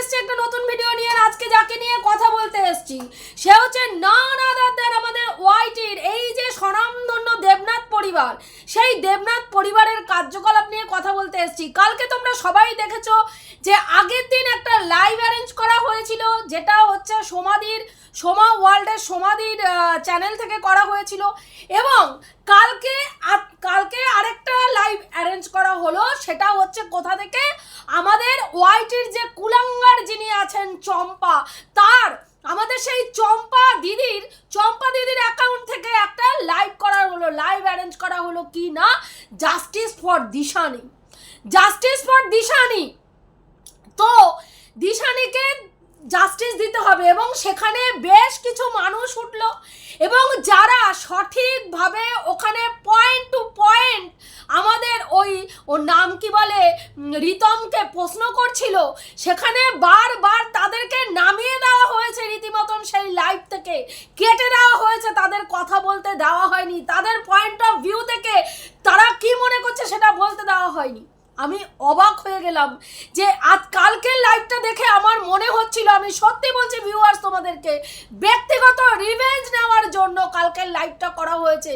এসেছি একটা নতুন ভিডিও নিয়ে। আজকে যাকে নিয়ে কথা বলতে এসেছি সে হচ্ছে নন আদার দ্যান আমাদের ওয়াইটির এই যে স্বনামধন্য দেবনাথ পরিবার, সেই দেবনাথ পরিবারের কার্যকলাপ নিয়ে কথা বলতে এসেছি। কালকে তোমরা সবাই দেখেছো যে আগের দিন একটা লাইভ অ্যারেঞ্জ করা হয়েছিল, যেটা হচ্ছে সোমা ওয়ার্ল্ডের সমাধির চ্যানেল থেকে করা হয়েছিল, এবং কালকে আরেকটা লাইভ অ্যারেঞ্জ করা হলো। সেটা হচ্ছে কোথা থেকে? আমাদের ওয়াইটির যে কুলাঙ্গার যিনি আছেন চম্পা, তার আমাদের সেই চম্পা দিদির অ্যাকাউন্ট থেকে একটা লাইভ করা হলো, লাইভ অ্যারেঞ্জ করা হলো। কি না? Justice for Dishani. তো দিশানিকে জাস্টিস দিতে হবে, এবং সেখানে বেশ কিছু মানুষ উঠলো, এবং যারা সঠিকভাবে ওখানে পয়েন্ট টু পয়েন্ট আমাদের ওর নাম কি বলে রিতমকে প্রশ্ন করছিল, সেখানে বারবার তাদেরকে নামিয়ে দেওয়া হয়েছে, রীতিমতন সেই লাইভ থেকে কেটে দেওয়া হয়েছে, তাদের কথা বলতে দেওয়া হয়নি, তাদের পয়েন্ট অফ ভিউ থেকে তারা কি মনে করছে সেটা বলতে দেওয়া হয়নি। আমি অবাক হয়ে গেলাম যে কালকের লাইভটা দেখে আমার মনে হচ্ছিল, আমি সত্যি বলছি ভিউয়ার্স তোমাদেরকে, ব্যক্তিগত রিভেঞ্জ নেওয়ার জন্য কালকের লাইভটা করা হয়েছে।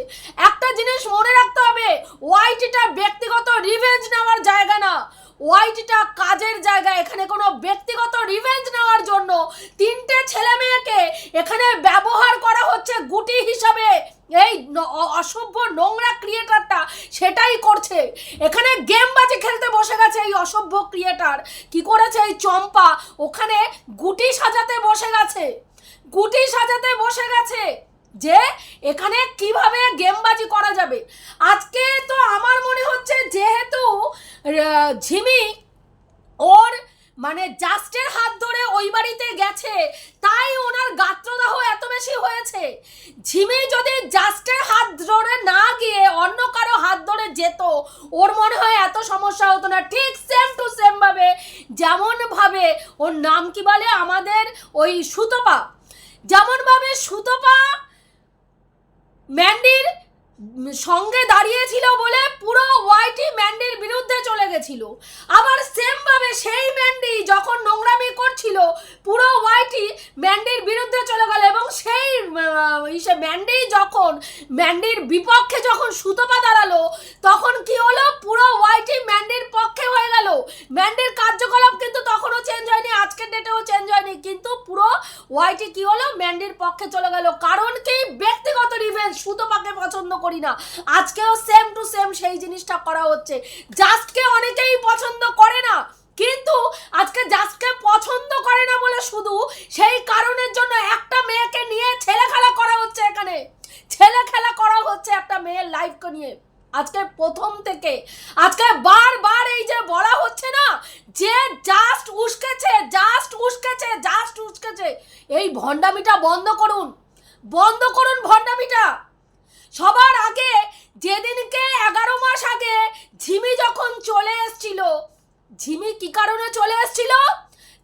একটা জিনিস মনে রাখতে হবে, ওয়াইটিটা ব্যক্তিগত রিভেঞ্জ নেওয়ার জায়গা না, ওয়াইটিটা কাজের জায়গা। এখানে কোনো ব্যক্তিগত রিভেঞ্জ নেওয়ার জন্য তিনটে ছেলে মেয়েকে এখানে ব্যবহার করা হচ্ছে গুটি হিসাবে। এই অসভ্য নোংরা ক্রিয়েটারটা সেটাই করছে, এখানে গেমবাজি খেলতে বসে গেছে এই অসভ্য ক্রিয়েটার। কি করেছে এই চম্পা? ওখানে গুটি সাজাতে বসে গেছে যে এখানে কিভাবে গেমবাজি করা যাবে। আজকে তো আমার মনে হচ্ছে যেহেতু ঝিমি ওর মানে জাস্টের হাত ধরে ওই বাড়িতে গেছে, তাই ওনার গাত্রদাহ এত বেশি হয়েছে। ঝিমি যদি জাস্টের হাত ধরে না গিয়ে অন্য কারো হাত ধরে যেত, ওর মনে হয় এত সমস্যা হতো না। ঠিক সেম টু সেম ভাবে, যেমন ভাবে ওর নাম কি বলে আমাদের ওই সুতপা, যেমন ভাবে সুতপা ম্যান্ডির সঙ্গে দাঁড়িয়েছিল বলে পুরো ওয়াইটি ম্যান্ডির বিরুদ্ধে চলে গেছিল, আবার সেম ভাবে সেই ম্যান্ডি যখন নোংরামি করছিল পুরো ওয়াইটি ম্যান্ডির বিরুদ্ধে চলে গেল, এবং সেই ম্যান্ডি যখন ম্যান্ডির বিপক্ষে যখন সুতপা দাঁড়ালো, তখন কি হলো? পুরো ওয়াইটি ম্যান্ডির পক্ষে হয়ে গেল। ম্যান্ডির কার্যকলাপ কিন্তু তখনও চেঞ্জ হয়নি, আজকের ডেটেও চেঞ্জ হয়নি, কিন্তু পুরো ওয়াইটি কি হলো? ম্যান্ডির পক্ষে চলে গেল। কারণ কি? ব্যক্তিগত রিভেঞ্জ। সুতপাকে পছন্দ করি না, আজকেও সেম টু সেম সেই জিনিসটা করা হচ্ছে। জাস্টকে অনেকেই পছন্দ করে না, কিন্তু আজকে জাস্টকে পছন্দ করে না বলে শুধু সেই কারণের জন্য একটা মেয়েকে নিয়ে ছেলে খেলা করা হচ্ছে, এখানে ছেলে খেলা করা হচ্ছে একটা মেয়ের লাইফকে নিয়ে। আজকে প্রথম থেকে আজকে বারবার এই যে বলা হচ্ছে না যে জাস্ট উস্কেছে, এই ভণ্ডামিটা বন্ধ করুন ভণ্ডামিটা। সবার আগে যেদিনকে 11 মাস আগে ঝিমি যখন চলে এসেছিল, ঝিমি কি কারণে চলে এসেছিল?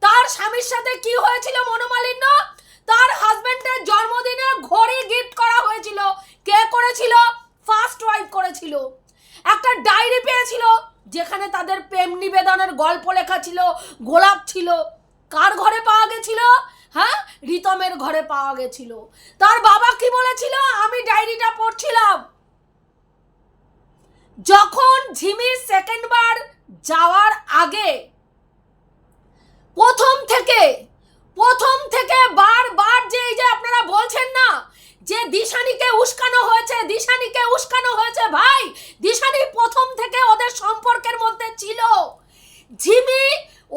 তার স্বামীর সাথে কি হয়েছিল? মনোমালিন্য। তার হাজবেন্ডের জন্মদিনে ঘড়ি গিফট করা হয়েছিল। কে করেছিল? ফার্স্ট ওয়াইফ করেছিল। একটা ডায়েরি পেয়েছিল যেখানে তাদের প্রেম নিবেদনের গল্প লেখা ছিল, গোলাপ ছিল। কার ঘরে পাওয়া গেছিল? হ্যাঁ, রিতমের ঘরে পাওয়া গেছিল। তার বাবা কি বলেছিল? আমি ডায়েরিটা পড়ছিলাম। যখন ঝিমি সেকেন্ড বার যাওয়ার আগে প্রথম থেকে বারবার যে এই যে আপনারা বলছেন না যে দিশানিকে উস্কানো হয়েছে, ভাই দিশানি প্রথম থেকে ওদের সম্পর্কের মধ্যে ছিল। ঝিমি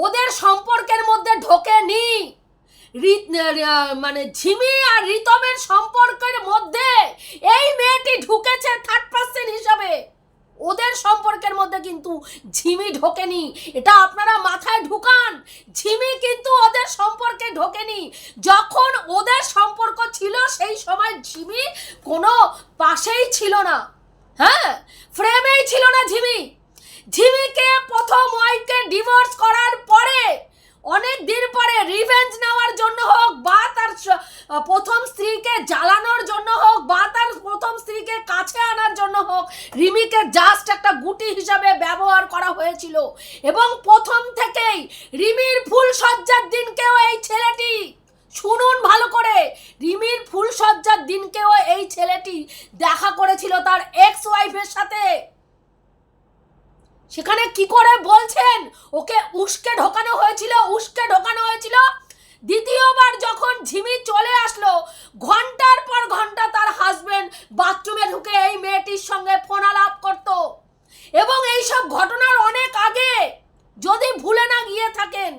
ওদের সম্পর্কের মধ্যে ঢোকেনি। মানে ঝিমি আর রিতমের সম্পর্কের মধ্যে এই মেয়েটি ঢুকেছে থার্ড পার্সন হিসাবে। ওদের সম্পর্কের মধ্যে কিন্তু ঝিমি ঢোকেনি, এটা আপনারা মাথায় ঢুকান। ঝিমি কিন্তু ওদের সম্পর্কে ঢোকেনি। যখন ওদের সম্পর্ক ছিল সেই সময় ঝিমি কোনো পাশেই ছিল না, হ্যাঁ, ফ্রেমেই ছিল না। ঝিমিকে প্রথম ওয়াইফকে ডিভোর্স করার পরে অনেক দিন পরে রিভেঞ্জ নেওয়ার জন্য হোক, বা তার প্রথম স্ত্রীকে জ্বালানোর জন্য হোক, বা তার প্রথম স্ত্রীকে কাছে আনার জন্য হোক, রিমিকে জাস্ট একটা গুটি হিসাবে ব্যবহার করা হয়েছিল। এবং প্রথম থেকেই রিমির ফুল সজ্জা ফুলসজ্জার দিনকেও এই ছেলেটি, শুনুন ভালো করে, রিমির ফুলসজ্জার দিনকেও এই ছেলেটি দেখা করেছিল তার এক্স ওয়াইফের সাথে। সেখানে কি করে বলছেন ওকে উস্কে ঢোকানো হয়েছিল। দ্বিতীয়বার যখন ঝিমি চলে আসলো, ঘন্টার পর ঘন্টা তার হাজবেন্ড বাথরুমে ঢুকে এই মেয়েটির সঙ্গে ফোন আলাপ করত। এবং এইসব ঘটনার অনেক আগে, যদি ভুলে না গিয়ে থাকেন,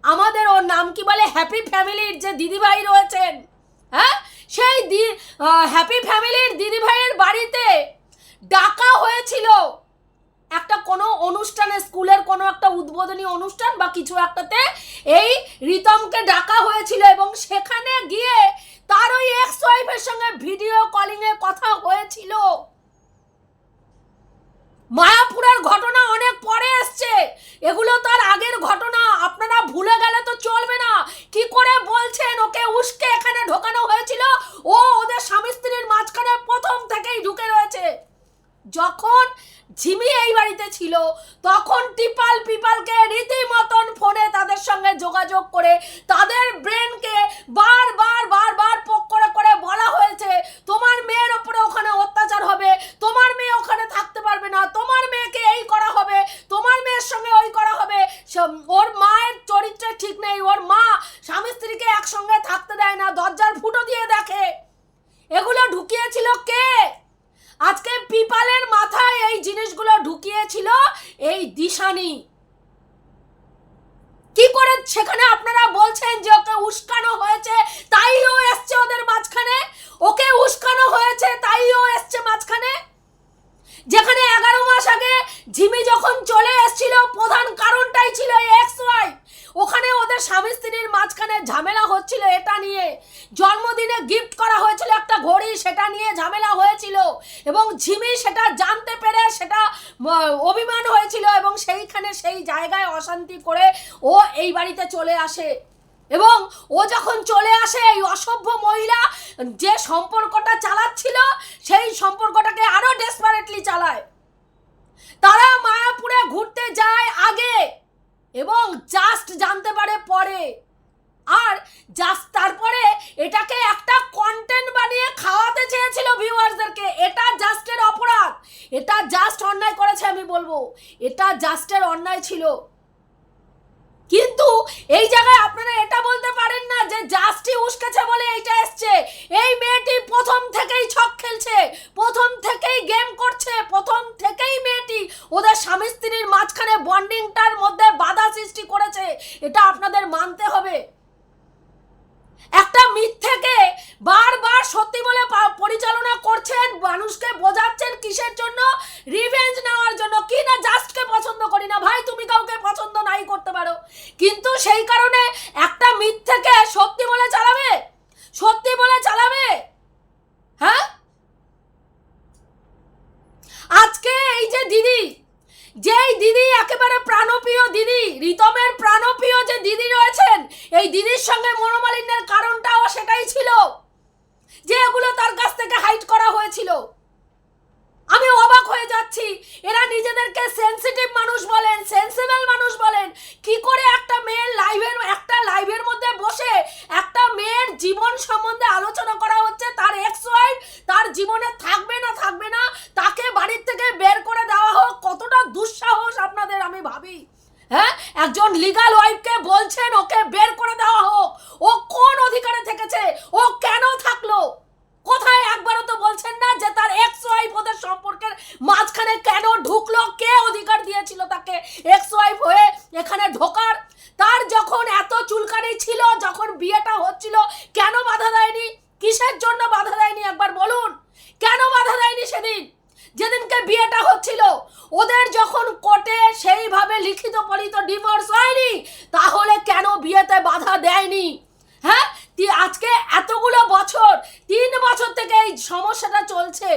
আমাদের ওর নাম কি বলে, হ্যাপি ফ্যামিলির যে দিদিভাই রয়েছেন, হ্যাঁ, সেই হ্যাপি ফ্যামিলির দিদিভাইয়ের বাড়িতে ডাকা হয়েছিল একটা কোনো অনুষ্ঠানে, স্কুলের কোনো একটা উদ্বোধনী অনুষ্ঠান বা কিছু একটাতে এই রিতমকে ডাকা হয়েছিল। এবং সেখানে গিয়ে তার ওই এক্স ওয়াইফের সঙ্গে ভিডিও কলিংয়ে কথা হয়েছিল। মায়াপুরের ঘটনা অনেক পরে এসছে, এগুলো তার আগের ঘটনা, আপনারা ভুলে গেলে তো চলবে না। কি করে বলছেন ওকে উস্কে এখানে ঢোকানো হয়েছিল? ও ওদের স্বামী স্ত্রীর মাঝখানে প্রথম থেকেই ঢুকে রয়েছে। যখন ঝিমি এই বাড়িতে ছিল তখন পিপালকে রীতিমতন ফোনে তাদের সঙ্গে যোগাযোগ করে তাদের ব্রেনকে বারবার পোক করে বলা হয়েছে, তোমার মেয়ের ওপরে ওখানে অত্যাচার হবে, তোমার মেয়ে ওখানে থাকতে পারবে না, তোমার মেয়েকে এই করা হবে, তোমার মেয়ের সঙ্গে ওই করা হবে। ওর মায়ের চরিত্রে ঠিক নেই, ওর মা স্বামী স্ত্রীকে একসঙ্গে থাকতে দেয় না, দরজার ফুটো দিয়ে দেখে। এগুলো ঢুকিয়েছিল কে? আজকে পিপালের মাথায় এই জিনিসগুলো ঢুকিয়েছিল এই দিশানি। কি করে সেখানে আপনারা বলছেন যে ওকে উস্কানো হয়েছে তাই ও এসছে ওদের মাঝখানে, ওকে উস্কানো হয়েছে তাই ও এসছে মাঝখানে। যেখানে 11 মাস আগে ঝিমি যখন চলে এসেছিল, প্রধান কারণটাই ছিল এক্স ওয়াইফ। ওখানে ওদের স্বামী স্ত্রীর মাঝখানে ঝামেলা হচ্ছিল এটা নিয়ে। জন্মদিনে গিফট করা হয়েছিল একটা ঘড়ি, সেটা নিয়ে ঝামেলা হয়েছিল এবং ঝিমি সেটা জানতে পেরে সেটা অভিমান হয়েছিল এবং সেইখানে সেই জায়গায় অশান্তি করে ও এই বাড়িতে চলে আসে। এবং ও যখন চলে আসে, এই অসভ্য মহিলা যে সম্পর্কটা চালাচ্ছিল সেই সম্পর্কটাকে আরো ডেসপারেটলি চালায়। তারা মায়াপুরে ঘুরতে যায় আগে এবং জাস্ট জানতে পারে পরে, আর জাস্ট তারপরে এটাকে একটা কন্টেন্ট বানিয়ে খাওয়াতে চেয়েছিল ভিউয়ার্সদেরকে। এটা জাস্টের অপরাধ, এটা জাস্ট অন্যায় করেছে, আমি বলবো এটা জাস্টের অন্যায় ছিল। কিন্তু এই জায়গায় আপনারা এটা বলতে পারেন না যে জাস্টই উস্কেছে বলে এইটা এসছে। এই মেয়েটি প্রথম থেকেই ছক খেলছে, প্রথম থেকেই গেম করছে, প্রথম থেকেই মেয়েটি ওদের স্বামী স্ত্রীর মাঝখানে বন্ডিংটার মধ্যে বাধা সৃষ্টি করেছে, এটা আপনাদের মানতে হবে। একটা মিথ্যেকে বারবার সত্যি বলে পরিচালনা করছেন, মানুষকে বোঝাচ্ছেন কিসের জন্য? রিভেঞ্জ নেওয়ার জন্য। কি না জাস্টকে পছন্দ করি না ভাই, তুমি কাউকে পছন্দ নাই করতে পারো, কিন্তু সেই কারণে একটা মিথ্যেকে সত্যি বলে চালাবে, সত্যি বলে চালাবে। হ্যাঁ, আজকে এই যে দিদি, যেই দিদি একেবারে প্রাণপ্রিয় দিদি, রিতমের প্রাণপ্রিয় যে দিদি রয়েছেন, এই দিদির সঙ্গে মনোমালিন্যের কারণটাও সেটাই ছিল যে এগুলো তার কাছ থেকে হাইড করা হয়েছিল। আমি অবাক হয়ে যাচ্ছি, এরা নিজেদেরকে সেনসিটিভ মানুষ বলেন, সেন্সিবল মানুষ বলেন, কি করে একটা মেয়ের লাইভের মধ্যে বসে একটা মেয়ের জীবন সম্বন্ধে আলোচনা করা হচ্ছে, তার এক্স ওয়াইফ তার জীবনে থাকবে না, তাকে বাড়ির থেকে বের করে দেওয়া হোক, কতটা দুঃসাহস আপনাদের আমি ভাবি। হ্যাঁ, একজন লিগাল ওয়াইফকে বলছেন ওকে বের করে দেওয়া হোক, ও কোন অধিকারে থেকেছে, ও কেন থাকলো? কোথায় একবারও তো বলছেন না যে তার এক্স ওয়াইফ ওদের সম্পর্কের মাঝখানে কেন ঢুকলো, কে অধিকার দিয়েছিল তাকে এক্স ওয়াইফ হয়ে এখানে ঢোকার? তার যখন এত চুলকানি ছিল, যখন বিয়েটা হচ্ছিল, কেন বাধা দেয়নি? কিসের জন্য বাধা দেয়নি একবার বলুন? কেন বাধা দেয়নি সেদিন যেদিনকে বিয়েটা হচ্ছিল? ওদের যখন কোর্টে সেইভাবে লিখিত পলিত ডিভোর্স হয়নি, তাহলে কেন বিয়েতে বাধা দেয়নি? হ্যাঁ, আজকে এতগুলো বছর, 3 বছর থেকে এই সমস্যাটা চলছে,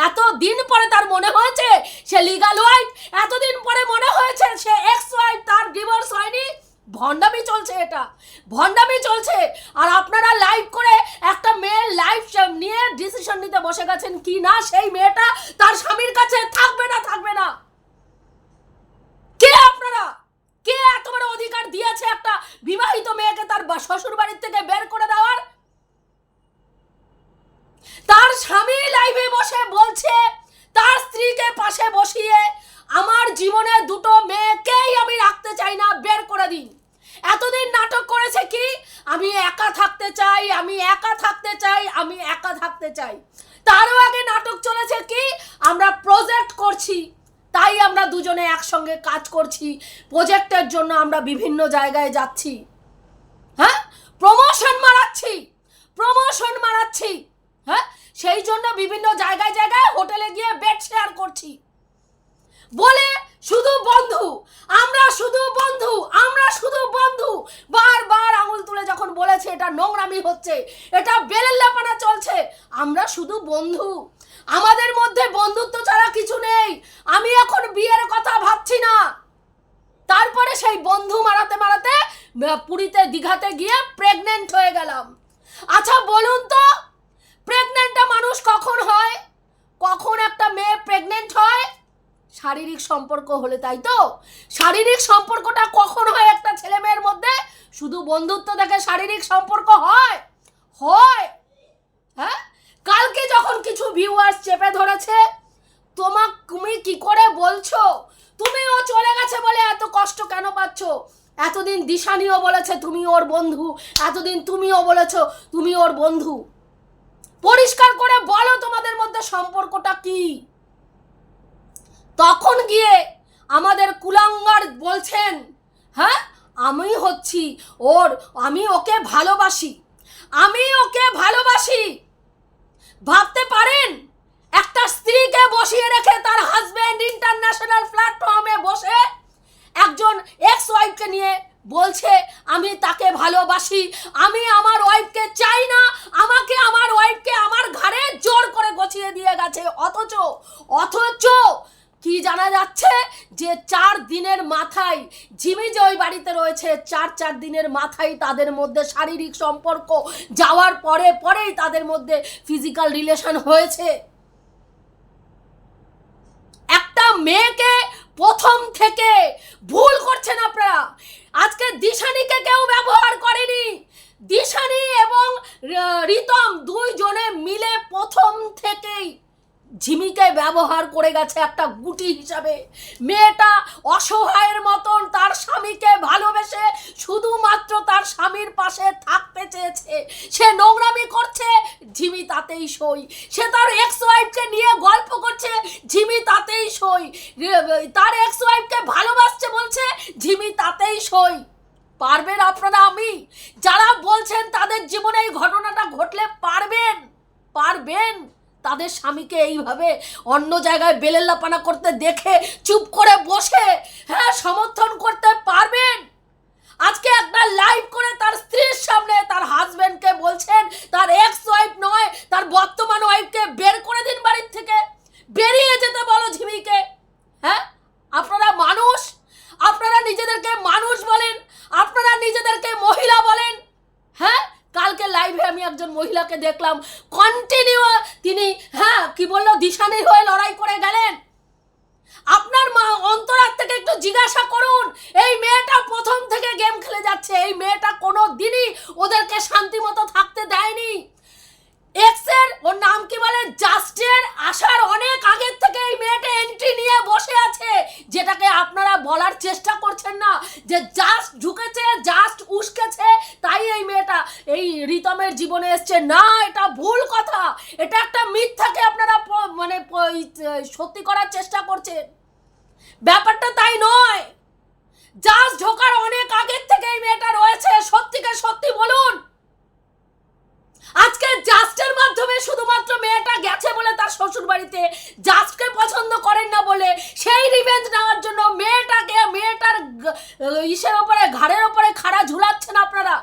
এতদিন পরে তার মনে হয়েছে সে লিগাল ওয়াইফ, এতদিন পরে মনে হয়েছে সে এক্স ওয়াইফ, তার ডিভোর্স হয়নি। ভণ্ডামি চলছে, এটা ভণ্ডামি চলছে। আর আপনারা লাইভ করে একটা মেয়ের লাইফ নিয়ে ডিসিশন নিতে বসে গেছেন কি না সেই মেয়েটা তার স্বামীর কাছে থাকবে না। কে আপনারা? কে এত বড় অধিকার দিয়েছে একটা বিবাহিত মেয়েকে তার শ্বশুর বাড়ির থেকে বের করে দেওয়ার? তার স্বামী লাইভে বসে বলছে তার স্ত্রীকে পাশে বসিয়ে, আমার জীবনে দুটো মেয়েকেই আমি রাখতে চাই না, বের করে দিন। এতদিন নাটক করেছে কি, আমি একা থাকতে চাই, আমি একা থাকতে চাই, আমি একা থাকতে চাই। তারও আগে নাটক চলেছে কি, আমরা প্রজেক্ট করছি, তাই আমরা দুজনে একসঙ্গে কাজ করছি, প্রজেক্টের জন্য আমরা বিভিন্ন জায়গায় যাচ্ছি, হ্যাঁ, প্রমোশন মারাচ্ছি, হ্যাঁ, সেই জন্য বিভিন্ন জায়গায় জায়গায় হোটেলে গিয়ে বেড শেয়ার করছি বলে শুধু বন্ধু, আমরা শুধু বন্ধু, বারবার আঙুল তুলে যখন বলেছে এটা নোংরামি হচ্ছে, এটা বেলেল্লাপানা চলছে, আমরা শুধু বন্ধু, আমাদের মধ্যে বন্ধুত্ব ছাড়া কিছু নেই, আমি এখন বিয়ের কথা ভাবছি না। তারপরে সেই বন্ধু মারাতে মারাতে পুরীতে দীঘাতে গিয়ে প্রেগনেন্ট হয়ে গেলাম। আচ্ছা বলুন তো, প্রেগনেন্টটা মানুষ কখন হয়? কখন একটা মেয়ে প্রেগনেন্ট হয়? শারীরিক সম্পর্ক হলে, তাই তো? শারীরিক সম্পর্কটা কখন হয় একটা ছেলে মেয়ের মধ্যে? শুধু বন্ধুত্ব থেকে শারীরিক সম্পর্ক হয়? হ্যাঁ, কালকে যখন কিছু ভিউয়ার্স চেপে ধরেছে, তুমি কি করে বলছো তুমিও চলে গেছে বলে এত কষ্ট কেন পাচ্ছ? এতদিন দিশানিও বলেছে তুমি ওর বন্ধু, এতদিন তুমিও বলেছো তুমি ওর বন্ধু। পরিষ্কার করে বলো তোমাদের মধ্যে সম্পর্কটা কি? তখন গিয়ে আমাদের কুলাঙ্গার বলছেন, হ্যাঁ আমি ওকে ভালোবাসি। ভাবতে পারেন একটা স্ত্রীকে বসিয়ে রেখে তার হাজবেন্ড ইন্টারন্যাশনাল প্ল্যাটফর্মে বসে একজন এক্স ওয়াইফকে নিয়ে বলছে আমি তাকে ভালোবাসি, আমি আমার ওয়াইফকে চাই না, আমাকে আমার ওয়াইফকে আমার ঘাড়ে জোর করে গছিয়ে দিয়ে গেছে। অথচ কি জানা যাচ্ছে যে 4 দিনের মাথায় জিমি যে ওই বাড়িতে রয়েছে, 4 দিনের মাথায় তাদের মধ্যে শারীরিক সম্পর্ক যাওয়ার পরেই তাদের মধ্যে ফিজিক্যাল রিলেশন হয়েছে। একটা মেয়েকে প্রথম থেকে ভুল করছেন আপনারা। আজকে দিশানিকে কেউ ব্যবহার করেনি, দিশানি এবং রিতম দুইজনে মিলে প্রথম থেকেই ঝিমিকে ব্যবহার করে গেছে একটা গুটি হিসাবে। মেয়েটা অসহায়ের মতন তার স্বামীকে ভালোবেসে শুধুমাত্র তার স্বামীর পাশে থাকতে চেয়েছে। সে নোংরামি করছে, ঝিমি তাতেই সই। সে তার এক্স ওয়াইফকে নিয়ে গল্প করছে, ঝিমি তাতেই সই। তার এক্স ওয়াইফকে ভালোবাসছে বলছে, ঝিমি তাতেই সই। পারবেন আপনারা? আমি যারা বলছেন তাদের জীবনে এই ঘটনাটা ঘটলে পারবেন তাদের স্বামীকে এইভাবে অন্য জায়গায় বেলেল্লাপানা করতে দেখে চুপ করে বসে হ্যাঁ সমর্থন করতে পারবেন? আজকে একটা লাইভ করে তার স্ত্রীর সামনে তার হাজবেন্ডকে বলছেন তার এক্স ওয়াইফ নয় তার বর্তমান ওয়াইফকে বের করে দিন বাড়ির থেকে, বেরিয়ে যেতে বলো ঝিমিকে। হ্যাঁ, আপনারা মানুষ, আপনারা নিজেদেরকে মানুষ বলেন, আপনারা নিজেদেরকে মহিলা বলেন। হ্যাঁ, কালকে লাইভে আমি একজন মহিলাকে দেখলাম কন্টিনিউ তিনি কি বললো দিশানির হয়ে লড়াই করে গেলেন। আপনার মা অন্তরার থেকে একটু জিজ্ঞাসা করুন, এই মেয়েটা প্রথম থেকে গেম খেলে যাচ্ছে, এই মেয়েটা কোনো দিনই ওদেরকে শান্তি মতো থাকতে দেয়নি। এক্সের ওর নাম কি বলে জাস্টের আসার অনেক আগের থেকে এই মেয়েটা এন্ট্রি নিয়ে বসে আছে, যেটাকে আপনারা বলার চেষ্টা করছেন না যে জাস্ট ঢুকেছে, জাস্ট উস্কেছে, তাই এই মেয়েটা এই রিতমের জীবনে এসছে। না, এটা ভুল কথা, এটা একটা মিথ্যাকে আপনারা মানে সত্যি করার চেষ্টা করছেন। ব্যাপারটা তাই নয়, জাস্ট ঢোকার অনেক আগের থেকে এই মেয়েটা রয়েছে। সত্যিকে সত্যি বলুন, আজকে জাস্টের মাধ্যমে শুধুমাত্র মেয়েটা গেছে বলে তার শ্বশুর বাড়িতে জাস্টকে পছন্দ করেন না বলে সেই রিভেঞ্জ নেওয়ার জন্য মেয়েটার ইসের ওপরে ঘাড়ের ওপরে খাড়া ঝুলাচ্ছেন আপনারা।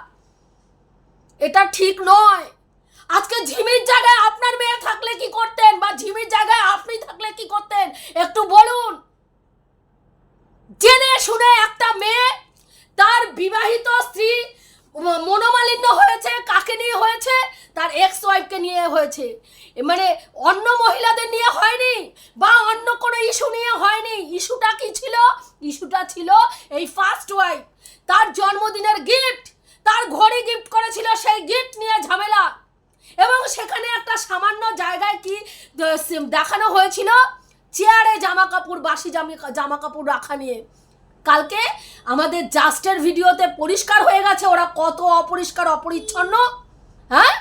এটা ঠিক নয়। আজকে ঝিমির জায়গায় আপনার মেয়ে থাকলে কি করতেন, বা ঝিমির জায়গায় আপনি থাকলে কি করতেন একটু বলুন। জেনে শুনে একটা মেয়ে তার বিবাহিত স্ত্রী মনোমালিন্য হয়েছে, কাকে নিয়ে হয়েছে, তার এক্স ওয়াইফকে নিয়ে হয়েছে, মানে অন্য মহিলাদের নিয়ে হয়নি বা অন্য কোনো ইস্যু নিয়ে হয়নি। ইস্যুটা কি ছিল? ইস্যুটা ছিল এই ফার্স্ট ওয়াইফ, তার জন্মদিনের গিফট, তার ঘড়ি গিফট করেছিল, সেই গিফট নিয়ে ঝামেলা। এবং সেখানে একটা সামান্য জায়গায় কি দেখানো হয়েছিল, চেয়ারে জামা কাপড়, বাসি জামা কাপড় রাখা নিয়ে। কালকে আমাদের জাস্টের ভিডিওতে পরিষ্কার হয়ে গেছে ওরা কত অপরিষ্কার অপরিচ্ছন্ন। হ্যাঁ,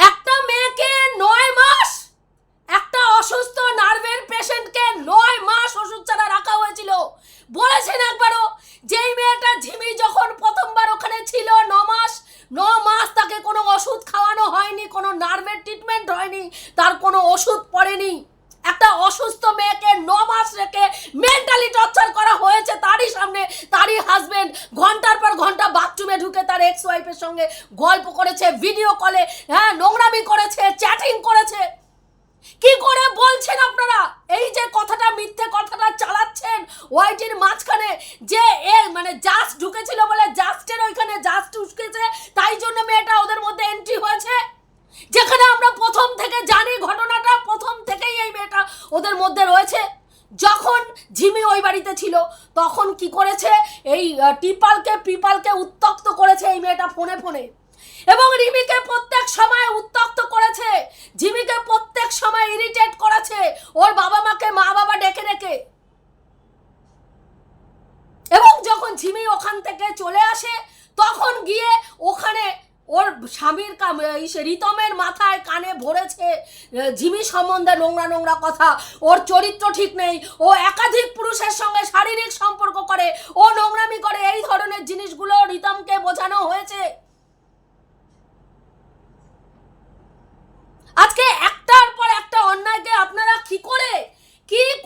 একটা মেয়েকে 9 মাস, একটা অসুস্থ নার্ভের পেশেন্টকে 9 মাস ওষুধ ছাড়া রাখা হয়েছিল। বলেছেন একবারও, যেই মেয়েটা ঝিমি যখন প্রথমবার ওখানে ছিল 9 মাস তাকে কোনো ওষুধ খাওয়ানো হয়নি, কোনো নার্ভের ট্রিটমেন্ট হয়নি, তার কোনো ওষুধ পড়েনি। একটা অসুস্থ মেয়েকে 9 মাস রেখে মেন্টালি টর্চার করা হয়েছে তারই সামনে। তারই হাজবেন্ড ঘন্টার পর ঘন্টা বাথরুমে ঢুকে তার এক্স ওয়াইফের সঙ্গে গল্প করেছে, ভিডিও কলে, হ্যাঁ, নোংরামি করেছে, চ্যাটিং করেছে। কি করে বলছেন আপনারা? এই যে কথাটা, মিথ্যে কথাটা চালাচ্ছেন ওয়াইটির মাঝখানে, যে এ মানে জাস্ট ঢুকেছিল বলে জাস্টের ওইখানে জাস্ট ঢুকেছে, তাই জন্য মেয়েটা ওদের মধ্যে এন্ট্রি হয়েছে, যেখানে আমরা প্রথম থেকে জানি ঘটনাটা, প্রথম থেকেই এই মেয়েটা ওদের মধ্যে রয়েছে। যখন ঝিমি ওই বাড়িতে ছিল তখন কি করেছে, এই পিপালকে উত্তক্ত করেছে এই মেয়েটা ফোনে ফোনে, এবং রিমিকে প্রত্যেক সময় উত্তক্ত করেছে, ঝিমিকে প্রত্যেক সময় ইরিটেট করেছে ওর বাবা মাকে, মা বাবা ডেকে ডেকে। এবং যখন ঝিমি ওখান থেকে চলে আসে তখন গিয়ে ওখানে ওর স্বামীর রিতমের মাথায় কানে ভরেছে ঝিমি সম্বন্ধে নোংরা নোংরা কথা, ওর চরিত্র ঠিক নেই, ও একাধিক পুরুষের সঙ্গে শারীরিক সম্পর্ক করে, ও নোংরামি করে, এই ধরনের জিনিসগুলো রিতমকে বোঝানো হয়েছে। আজকে একটার পর একটা অন্যায়কে আপনারা কি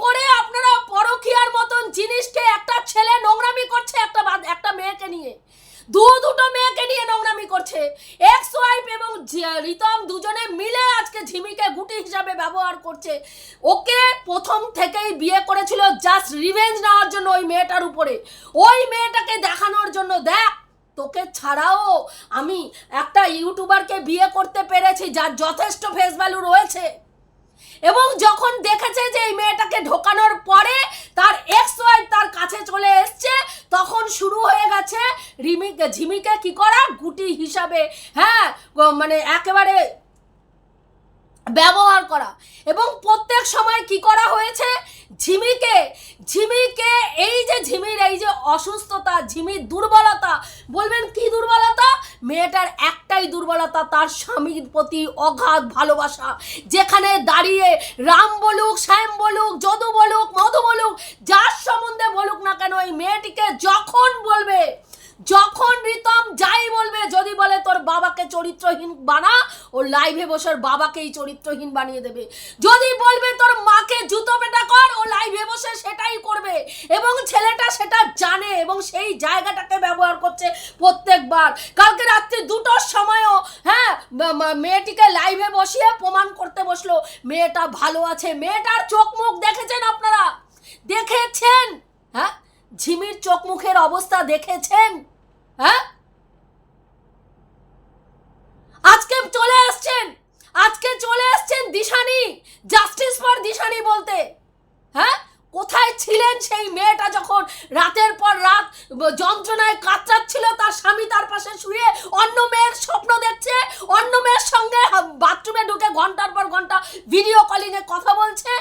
করে আপনারা পরকীয়ার মতন জিনিসকে, একটা ছেলে নোংরামি করছে একটা মেয়েকে নিয়ে, দুটো মেয়েকে নিয়ে নোংরামি করছে, এক্স ওয়াইফ এবং রিতম দুজনে মিলে আজকে ঝিমিকে গুটি হিসাবে ব্যবহার করছে। ওকে প্রথম থেকেই বিয়ে করেছিল জাস্ট রিভেঞ্জ নেওয়ার জন্য ওই মেয়েটার উপরে, ওই মেয়েটাকে দেখানোর জন্য, দেখ তোকে ছাড়াও আমি একটা ইউটিউবারকে বিয়ে করতে পেরেছি যার যথেষ্ট ফেস ভ্যালু রয়েছে। এবং যখন দেখেছে যে এই মেয়েটাকে ঢোকানোর পরে তার এক্স ওয়াইফ তার কাছে চলে এসছে, তখন শুরু হয়ে গেছে ঝিমিকে কি করা, গুটি হিসাবে, হ্যাঁ, মানে একেবারে ব্যবহার করা। এবং প্রত্যেক সময় কি করা হয়েছে, ঝিমিকে এই যে ঝিমির এই যে অসুস্থতা, ঝিমির দুর্বলতা, বলবেন কি দুর্বলতা? মেয়েটার একটাই দুর্বলতা, তার স্বামীর প্রতি অগাধ ভালোবাসা। যেখানে দাঁড়িয়ে রাম বলুক, শ্যাম বলুক, যদু বলুক, মধু বলুক, যার সম্বন্ধে বলুক না কেন, এই মেয়েটিকে যখন রিতম যাই বলবে, যদি বলে তোর বাবাকে চরিত্রহীন বানা, ও লাইভে বসে বাবাকেই চরিত্রহীন বানিয়ে দেবে। যদি বলবে তোর মাকে জুতো পেটা কর, ও লাইভে বসে সেটাই করবে। এবং ছেলেটা সেটা জানে এবং সেই জায়গাটাকে ব্যবহার করছে প্রত্যেকবার। কালকে রাত্রি 2টোর সময়ও, হ্যাঁ, মেয়েটিকে লাইভে বসিয়ে প্রমাণ করতে বসলো মেয়েটা ভালো আছে। মেয়েটার চোখ মুখ দেখেছেন আপনারা? দেখেছেন? হ্যাঁ, ঝিমির চোখ মুখের অবস্থা দেখেছেন? হ্যাঁ, আজকে চলে আসছেন দিশানি, জাস্টিস ফর দিশানি বলতে। হ্যাঁ, কোথায় ছিলেন সেই মেয়েটা যখন রাতের পর রাত যন্ত্রণায় কাতরাচ্ছিল, তার স্বামী তার পাশে শুয়ে অন্য মেয়ের স্বপ্ন দেখছে, অন্য মেয়ের সঙ্গে বাথরুমে ঢুকে ঘন্টার পর ঘন্টা ভিডিও কলিংয়ে কথা বলছে?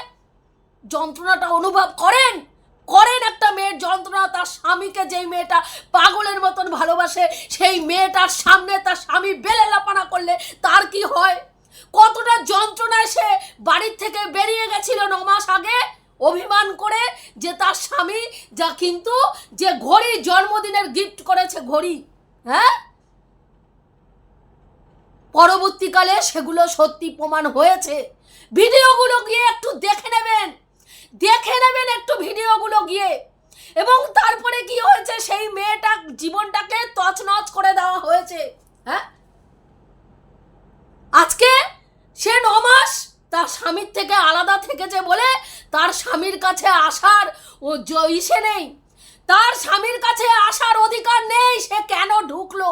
যন্ত্রণাটা অনুভব করেন? একটা মেয়ের যন্ত্রণা, তার স্বামীকে যেই মেয়েটা পাগলের মতন ভালোবাসে, সেই মেয়েটার সামনে তার স্বামী বেলে লাপানা করলে তার কি হয়? কতটা যন্ত্রণায় সে বাড়ির থেকে বেরিয়ে গেছিল 9 মাস আগে, অভিমান করে যে তার স্বামী যা কিন্তু যে ঘড়ি জন্মদিনের গিফট করেছে, ঘড়ি, হ্যাঁ, পরবর্তীকালে সেগুলো সত্যি প্রমাণ হয়েছে। ভিডিওগুলো গিয়ে একটু দেখে নেবেন একটু ভিডিওগুলো গিয়ে। এবং তারপরে কি হয়েছে, সেই মেয়েটার জীবনটাকে তছনছ করে দেওয়া হয়েছে। হ্যাঁ, আজকে সে 9 মাস তার স্বামীর থেকে আলাদা থেকেছে বলে তার স্বামীর কাছে আসার ইসে নেই, তার স্বামীর কাছে আসার অধিকার নেই। সে কেন ঢুকলো?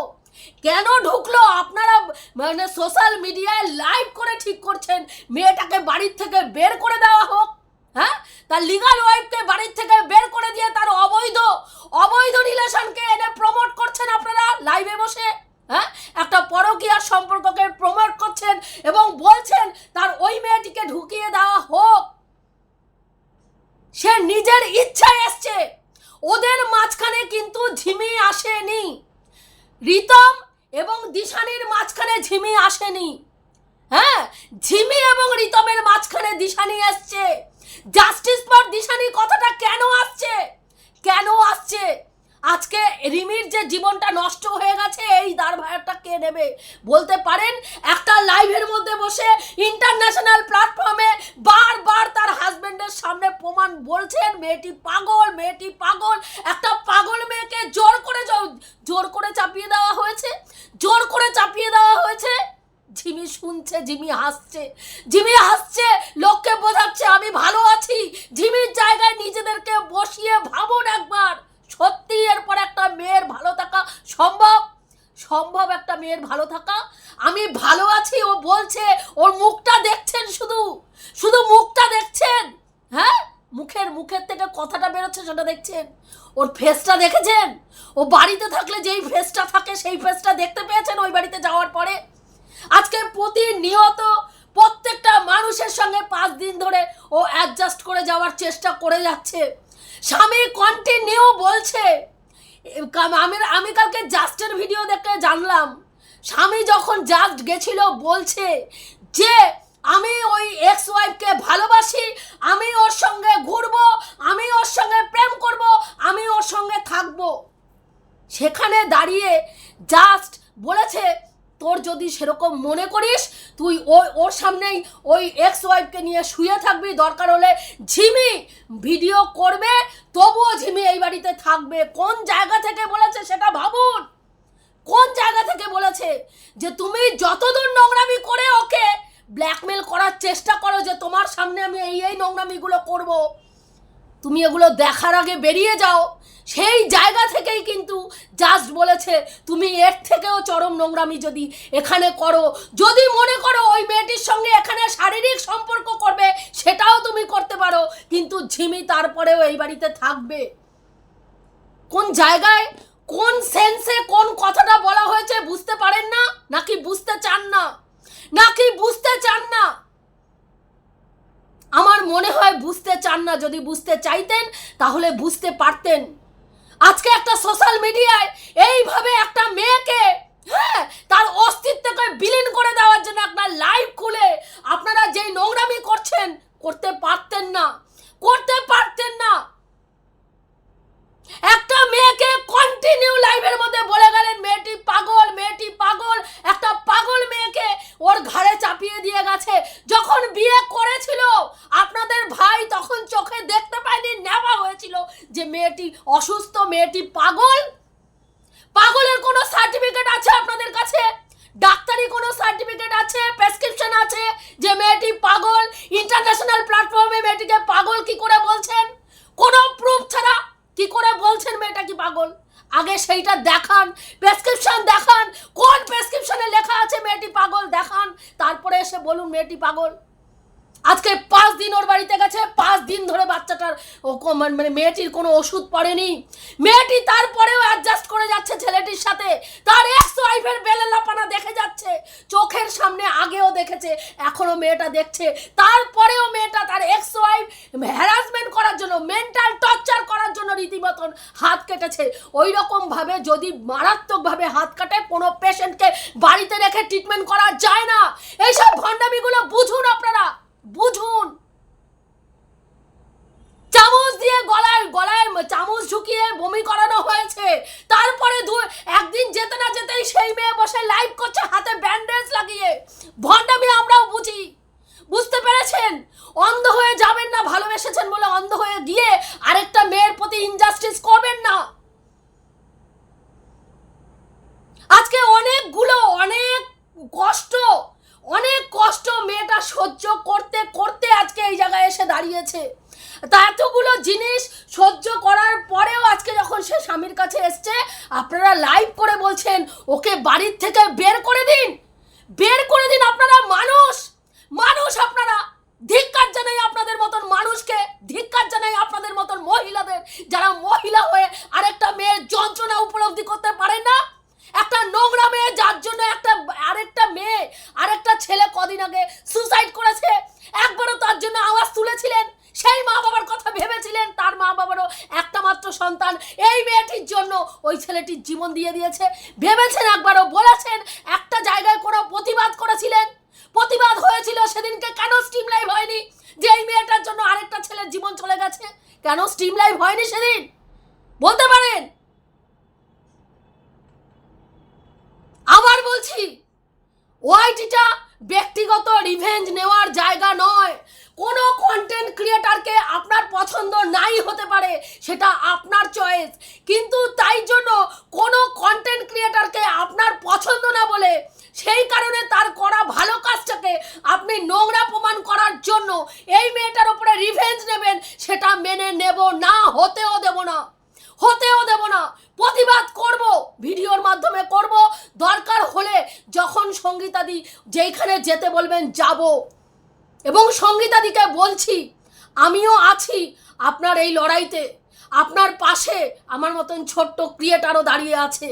কেন ঢুকলো আপনারা মানে সোশ্যাল মিডিয়ায় লাইভ করে ঠিক করছেন মেয়েটাকে বাড়ির থেকে বের করে দেওয়া হোক। হ্যাঁ, তার লিগাল ওয়াইফকে বাড়ির থেকে বের করে দিয়ে তার অবৈধ রিলেশনকে এনে প্রমোট করছেন আপনারা লাইভে বসে। হ্যাঁ, একটা পরকীয়ার সম্পর্ককে প্রমোট করছেন এবং বলছেন তার ওই মেয়েটিকে ঢুকিয়ে দেওয়া হোক। সে নিজের ইচ্ছায় এসছে, ওদের মাঝখানে কিন্তু ঝিমি আসেনি, রিতম এবং দিশানির মাঝখানে ঝিমি আসেনি। হ্যাঁ, ঝিমি এবং রিতমের মাঝখানে দিশানি আসছে। জাস্টিস ফর দিশানি কথাটা কেন আসছে? আজকে রিমির যে জীবনটা নষ্ট হয়ে গেছে এই দায়ভারটা কে নেবে বলতে পারেন? একটা লাইভের মধ্যে বসে ইন্টারন্যাশনাল প্ল্যাটফর্মে বারবার তার হাজবেন্ডের সামনে প্রমাণ বলছেন মেয়েটি পাগল। একটা পাগল মেয়েকে জোর করে চাপিয়ে দেওয়া হয়েছে। ঝিমি শুনছে, ঝিমি হাসছে, লোককে বোঝাচ্ছে আমি ভালো আছি। ঝিমির জায়গায় নিজেদেরকে বসিয়ে ভাবুন একবার, সত্যি এরপর একটা মেয়ের ভালো থাকা সম্ভব? একটা মেয়ের ভালো থাকা? আমি ভালো আছি ও বলছে, ওর মুখটা দেখছেন, শুধু মুখটা দেখছেন। হ্যাঁ, মুখের থেকে কথাটা বেরোচ্ছে সেটা দেখছেন, ওর ফেসটা দেখেছেন? ও বাড়িতে থাকলে যেই ফেসটা থাকে সেই ফেসটা দেখতে পেয়েছেন ওই বাড়িতে যাওয়ার পরে? আজকে প্রতিনিয়ত প্রত্যেকটা মানুষের সঙ্গে 5 দিন ধরে ও অ্যাডজাস্ট করে যাওয়ার চেষ্টা করে যাচ্ছে। স্বামী কন্টিনিউ বলছে, আমি কালকে জাস্টের ভিডিও দেখে জানলাম স্বামী যখন জাস্ট গেছিল বলছে যে আমি ওই এক্স ওয়াইফকে ভালোবাসি, আমি ওর সঙ্গে ঘুরবো, আমি ওর সঙ্গে প্রেম করব, আমি ওর সঙ্গে থাকবো। সেখানে দাঁড়িয়ে জাস্ট বলেছে তোর যদি সেরকম মনে করিস তুই ওর সামনেই ওই এক্স ওয়াইফকে নিয়ে শুয়ে থাকবি, দরকার হলে ঝিমি ভিডিও করবে, তবুও ঝিমি এই বাড়িতে থাকবে। কোন জায়গা থেকে বলেছে সেটা ভাবুন। কোন জায়গা থেকে বলেছে যে তুমি যতদূর নোংরামি করে ওকে ব্ল্যাকমেল করার চেষ্টা করো যে তোমার সামনে আমি এই নোংরামিগুলো করব, তুমি এগুলো দেখার আগে বেরিয়ে যাও, সেই জায়গা থেকেই কিন্তু জাস্ট বলেছে তুমি এর থেকেও চরম নোংরামি যদি এখানে করো, যদি মনে করো ওই মেয়েটির সঙ্গে এখানে শারীরিক সম্পর্ক করবে সেটাও তুমি করতে পারো, কিন্তু ঝিমি তারপরেও এই বাড়িতে থাকবে। কোন জায়গায়, কোন সেন্সে কোন কথাটা বলা হয়েছে বুঝতে পারেন না? নাকি বুঝতে চান না? আমার মনে হয় বুঝতে চান না। যদি বুঝতে চাইতেন তাহলে বুঝতে পারতেন। আজকে একটা সোশ্যাল মিডিয়ায় এইভাবে একটা মেয়েকে তার অস্তিত্বকে বিলীন করে দেওয়ার জন্য একটা লাইভ খুলে আপনারা যেই নোংরামি করছেন করতে পারতেন না। একটা মেয়েকে কন্টিনিউ লাইভের মধ্যে বলে গেলেন মেয়েটি পাগল। একটা পাগল মেয়েকে ওর ঘাড়ে চাপিয়ে দিয়ে গেছে। যখন বিয়ে করেছিল আপনাদের ভাই তখন চোখে দেখতে পায়নি, নেওয়া হয়েছিল যে মেয়েটি অসুস্থ, মেয়েটি পাগলের কোনো সার্টিফিকেট আছে আপনাদের কাছে? ডাক্তারি কোনো সার্টিফিকেট আছে, প্রেসক্রিপশন আছে যে মেয়েটি পাগল? ইন্টারন্যাশনাল প্ল্যাটফর্মে মেয়েটিকে পাগল কি করে বলছেন? কোনো প্রুফ ছাড়া কি করে বলছেন মেয়েটা কি পাগল? আগে সেইটা দেখান, প্রেসক্রিপশন দেখান, কোন প্রেসক্রিপশনে লেখা আছে মেয়েটি পাগল দেখান, তারপরে এসে বলুন মেয়েটি পাগল। আজকে 5 দিন ওর বাড়িতে গেছে, 5 দিন ধরে বাচ্চাটার মানে মেয়েটির কোনো ওষুধ পড়েনি। মেয়েটি তারপরেও অ্যাডজাস্ট করে যাচ্ছে ছেলেটির সাথে, তার এক্স ওয়াইফের বেলেলাপানা দেখে যাচ্ছে, চোখের সামনে আগেও দেখেছে, এখনো মেয়েটা দেখছে। তারপরেও মেয়েটা তার এক্স ওয়াইফ হ্যারাসমেন্ট করার জন্য, মেন্টাল টর্চার করার জন্য রীতিমতন হাত কেটেছে। ওই রকম ভাবে যদি মারাত্মকভাবে হাত কাটে কোনো পেশেন্টকে বাড়িতে রেখে ট্রিটমেন্ট করা যায় না। এইসব ভণ্ডামিগুলো বুঝুন, আপনারা বুঝুন। চামচ দিয়ে গলায় চামচ ঢুকিয়ে বমি করানো হয়েছে, তারপরে একদিন যেতে না যেতেই সেই মেয়ে বসে লাইভ করছে হাতে ব্যান্ডেজ লাগিয়ে। ভণ্ডামি আমরাও বুঝতে পেরেছেন? অন্ধ হয়ে যাবেন না, ভালোবেসেছেন বলে অন্ধ হয়ে গিয়ে আরেকটা মেয়ের প্রতি ইনজাস্টিস করবেন না। আজকে অনেক কষ্ট মেয়েটা সহ্য করতে আজকে এই জায়গায় এসে দাঁড়িয়েছে। তা এতগুলো জিনিস সহ্য করার পরেও আজকে যখন সে স্বামীর কাছে এসছে আপনারা লাইভ করে বলছেন ওকে বাড়ির থেকে বের করে দিন, বের করে দিন। আপনারা মানুষ, মানুষ আপনারা। ধিক্কার জানাই আপনাদের মতন মানুষকে, ধিক্কার জানাই আপনাদের মতন মহিলাদের, যারা মহিলা হয়ে আরেকটা মেয়ের যন্ত্রণা উপলব্ধি করতে পারেন না। একটা নোংরা মেয়ে, যার জন্য আরেকটা মেয়ে, আরেকটা ছেলে কদিন আগে সুসাইড করেছে, একবারও তার জন্য আওয়াজ তুলেছিলেন? সেই মা বাবার কথা ভেবেছিলেন? তার মা বাবারও একটা মাত্র সন্তান, এই মেয়েটির জন্য ওই ছেলেটির জীবন দিয়ে দিয়েছে, ভেবেছেন একবারও? বলেছেন? একটা জায়গায় কোনো প্রতিবাদ করেছিলেন? প্রতিবাদ হয়েছিল সেদিনকে, কেন স্ট্রিম লাইভ হয়নি? যে এই মেয়েটার জন্য আরেকটা ছেলের জীবন চলে গেছে, কেন স্ট্রিম লাইভ হয়নি সেদিন? বলতে পারেন? আবার বলছি, ওআইটিটা ব্যক্তিগত রিভেঞ্জ নেওয়ার জায়গা নয়। কোনো কন্টেন্ট ক্রিয়েটারকে আপনার পছন্দ নাই হতে পারে, সেটা আপনার চয়েস, কিন্তু তাই জন্য কোনো কন্টেন্ট ক্রিয়েটারকে আপনার পছন্দ না বলে সেই কারণে তার করা ভালো কাজটাকে আপনি নোংরা প্রমাণ করার জন্য এই মেয়েটার উপরে রিভেঞ্জ নেবেন, সেটা মেনে নেব না, হতেও দেব না, হতেও দেব না। প্রতিবাদ করব, ভিডিওর মাধ্যমে করব, দরকার হলে যখন সঙ্গীতাদি যেইখানে যেতে বলবেন যাব। এবং সঙ্গীতাদিকে বলছি, আমিও আছি আপনার এই লড়াইতে, আপনার পাশে আমার মতন ছোট্ট ক্রিয়েটারও দাঁড়িয়ে আছে।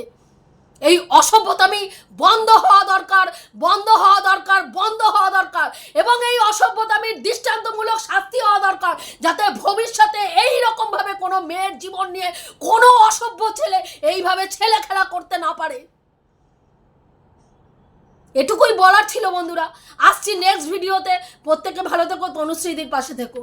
এই অসভ্যতামি বন্ধ হওয়া দরকার, বন্ধ হওয়া দরকার, বন্ধ হওয়া দরকার। এবং এই অসভ্যতামির দৃষ্টান্তমূলক শাস্তি হওয়া দরকার, যাতে ভবিষ্যতে এই রকমভাবে কোনো মেয়ের জীবন নিয়ে কোনো অসভ্য ছেলে এইভাবে ছেলে খেলা করতে না পারে। এটুকুই বলার ছিল বন্ধুরা। আসছি নেক্সট ভিডিওতে। প্রত্যেকে ভালো থেকো, তনুশ্রীদির পাশে থেকো।